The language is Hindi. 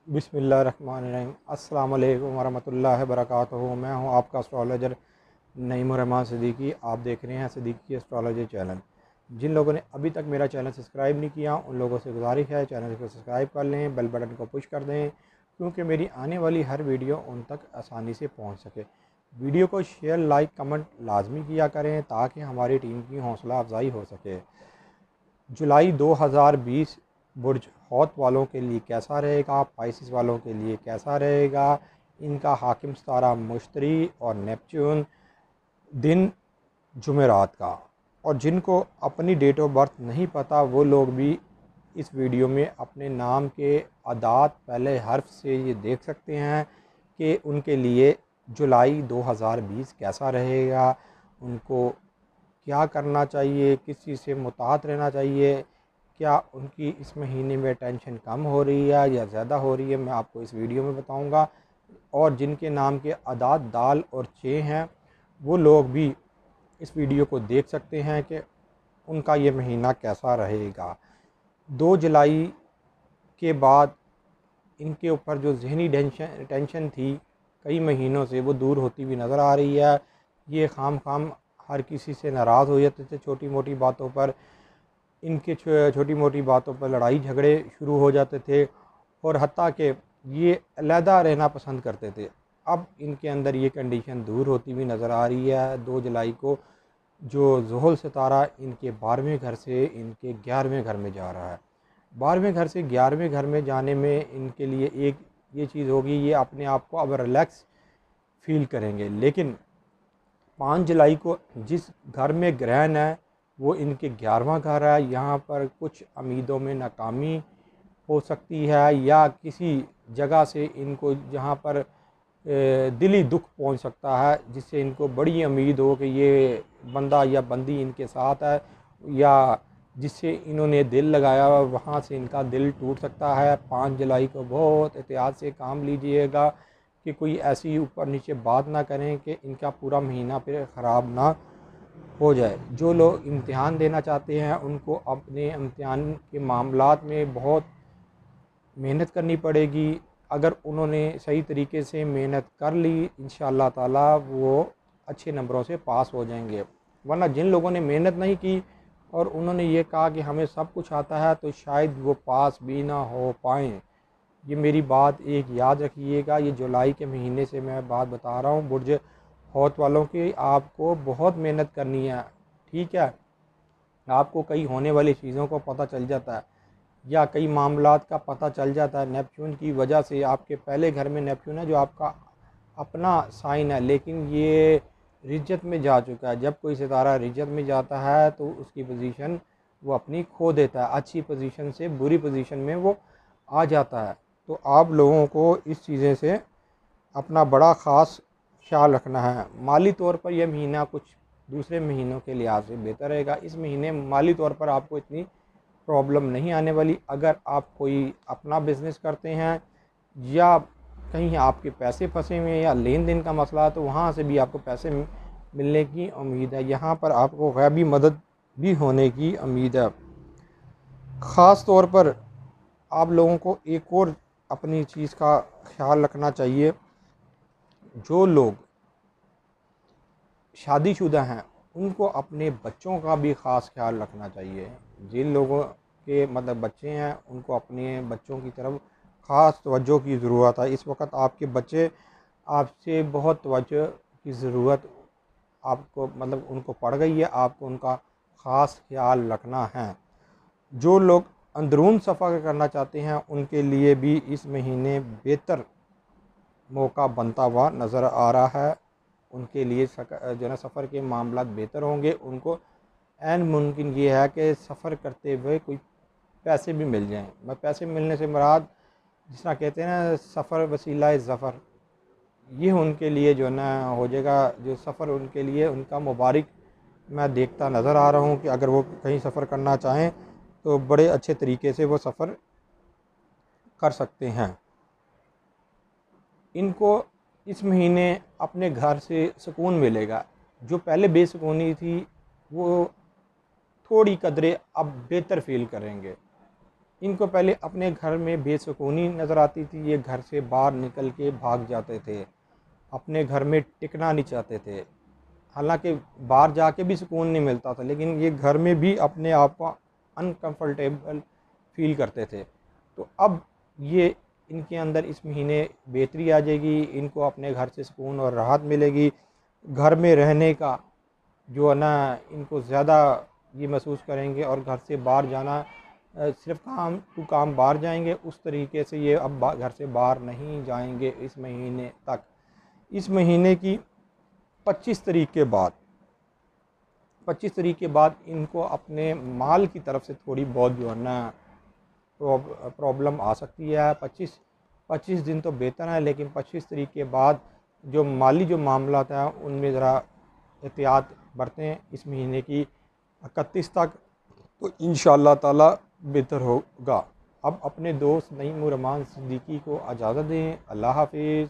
बिस्मिल्लाहिर्रहमानिर्रहीम। अस्सलाम वालेकुम वरहमतुल्लाहि वबरकातुहू। मैं हूं आपका एस्ट्रोलॉजर नईमुर सिद्दीकी। आप देख रहे हैं सिद्दीकी एस्ट्रोलॉजी चैनल। जिन लोगों ने अभी तक मेरा चैनल सब्सक्राइब नहीं किया उन लोगों से गुजारिश है चैनल को सब्सक्राइब कर लें, बेल बटन को पुश कर दें क्योंकि मेरी आने वाली हर वीडियो उन तक आसानी से पहुँच सके। वीडियो को शेयर, लाइक, कमेंट लाजमी किया करें ताकि हमारी टीम की हौसला अफजाई हो सके। जुलाई 2020 बुर्ज हौत वालों के लिए कैसा रहेगा, पाइसिस वालों के लिए कैसा रहेगा। इनका हाकिम सितारा मुश्तरी और नेपच्यून, दिन जुमेरात का। और जिनको अपनी डेट ऑफ बर्थ नहीं पता वो लोग भी इस वीडियो में अपने नाम के अदाद पहले हर्फ से ये देख सकते हैं कि उनके लिए जुलाई 2020 कैसा रहेगा, उनको क्या करना चाहिए, किस चीज़ से मुताहत रहना चाहिए, क्या उनकी इस महीने में टेंशन कम हो रही है या ज़्यादा हो रही है, मैं आपको इस वीडियो में बताऊंगा। और जिनके नाम के अदाद दाल और चे हैं वो लोग भी इस वीडियो को देख सकते हैं कि उनका ये महीना कैसा रहेगा। 2 जुलाई के बाद इनके ऊपर जो ज़हनी टेंशन थी कई महीनों से वो दूर होती हुई नज़र आ रही है। ये खाम हर किसी से नाराज़ हो जाते थे छोटी मोटी बातों पर। इनके छोटी मोटी बातों पर लड़ाई झगड़े शुरू हो जाते थे और हत्ता कि ये अलहदा रहना पसंद करते थे। अब इनके अंदर ये कंडीशन दूर होती हुई नज़र आ रही है। 2 जुलाई को जो ज़ुहल सितारा इनके 12वें घर से इनके 11वें घर में जा रहा है। 12वें घर से 11वें घर में जाने में इनके लिए एक ये चीज़ होगी, ये अपने आप को अब रिलैक्स फील करेंगे। लेकिन 5 जुलाई को जिस घर में ग्रहण है वो इनके 11वां घर है। यहाँ पर कुछ उम्मीदों में नाकामी हो सकती है या किसी जगह से इनको जहाँ पर दिली दुख पहुँच सकता है जिससे इनको बड़ी उम्मीद हो कि ये बंदा या बंदी इनके साथ है, या जिससे इन्होंने दिल लगाया वहाँ से इनका दिल टूट सकता है। 5 जुलाई को बहुत एहतियात से काम लीजिएगा कि कोई ऐसी ऊपर नीचे बात ना करें कि इनका पूरा महीना फिर ख़राब ना हो जाए। जो लोग इम्तिहान देना चाहते हैं उनको अपने इम्तिहान के मामलात में बहुत मेहनत करनी पड़ेगी। अगर उन्होंने सही तरीके से मेहनत कर ली इंशाअल्लाह ताला वो अच्छे नंबरों से पास हो जाएंगे। वरना जिन लोगों ने मेहनत नहीं की और उन्होंने ये कहा कि हमें सब कुछ आता है तो शायद वो पास भी ना हो पाएँ। ये मेरी बात एक याद रखिएगा। ये जुलाई के महीने से मैं बात बता रहा हूँ बुर्ज हौत वालों की, आपको बहुत मेहनत करनी है। ठीक है, आपको कई होने वाली चीज़ों को पता चल जाता है या कई मामलात का पता चल जाता है नेपच्यून की वजह से। आपके पहले घर में नेपच्यून है जो आपका अपना साइन है, लेकिन ये रिज्जत में जा चुका है। जब कोई सितारा रिज्जत में जाता है तो उसकी पोजीशन वो अपनी खो देता है, अच्छी पोजीशन से बुरी पोजीशन में वो आ जाता है। तो आप लोगों को इस चीज़ें से अपना बड़ा ख़ास ख्याल रखना है। माली तौर पर यह महीना कुछ दूसरे महीनों के लिहाज से बेहतर रहेगा। इस महीने माली तौर पर आपको इतनी प्रॉब्लम नहीं आने वाली। अगर आप कोई अपना बिज़नेस करते हैं या कहीं आपके पैसे फंसे हुए हैं या लेन देन का मसला है तो वहाँ से भी आपको पैसे मिलने की उम्मीद है। यहाँ पर आपको गैबी मदद भी होने की उम्मीद है। ख़ास तौर पर आप लोगों को एक और अपनी चीज़ का ख्याल रखना चाहिए। जो लोग शादीशुदा हैं उनको अपने बच्चों का भी ख़ास ख्याल रखना चाहिए। जिन लोगों के मतलब बच्चे हैं उनको अपने बच्चों की तरफ ख़ास तवज्जो की ज़रूरत है। इस वक्त आपके बच्चे आपसे बहुत तवज्जो की ज़रूरत आपको मतलब उनको पड़ गई है, आपको उनका ख़ास ख्याल रखना है। जो लोग अंदरून सफ़र करना चाहते हैं उनके लिए भी इस महीने बेहतर मौका बनता हुआ नज़र आ रहा है। उनके लिए जो है सफ़र के मामला बेहतर होंगे। उनको ऐन मुमकिन ये है कि सफ़र करते हुए कोई पैसे भी मिल जाएं। मैं पैसे मिलने से मुराद जिस तरह कहते हैं ना सफ़र वसीला ज़फ़र, ये उनके लिए जो है ना हो जाएगा। जो सफ़र उनके लिए उनका मुबारक मैं देखता नज़र आ रहा हूँ कि अगर वो कहीं सफ़र करना चाहें तो बड़े अच्छे तरीके से वो सफ़र कर सकते हैं। इनको इस महीने अपने घर से सुकून मिलेगा। जो पहले बेसुकूनी थी वो थोड़ी कदरें अब बेहतर फील करेंगे। इनको पहले अपने घर में बेसुकूनी नज़र आती थी, ये घर से बाहर निकल के भाग जाते थे, अपने घर में टिकना नहीं चाहते थे। हालांकि बाहर जाके भी सुकून नहीं मिलता था, लेकिन ये घर में भी अपने आप को अनकंफर्टेबल फील करते थे। तो अब ये इनके अंदर इस महीने बेहतरी आ जाएगी, इनको अपने घर से सुकून और राहत मिलेगी। घर में रहने का जो है ना, इनको ज़्यादा ये महसूस करेंगे, और घर से बाहर जाना सिर्फ काम टू काम बाहर जाएंगे, उस तरीके से ये अब घर से बाहर नहीं जाएंगे इस महीने तक। इस महीने की 25 तारीख के बाद 25 तारीख के बाद इनको अपने माल की तरफ से थोड़ी बहुत जो है ना प्रॉब्लम आ सकती है। 25 दिन तो बेहतर है, लेकिन 25 तारीख के बाद जो माली जो मामला था उनमें ज़रा एहतियात बरतें। इस महीने की 31 तक तो इंशाअल्लाह ताला बेहतर होगा। अब अपने दोस्त नईम रहमान सिद्दीकी को इजाज़त दें। अल्लाह हाफिज़।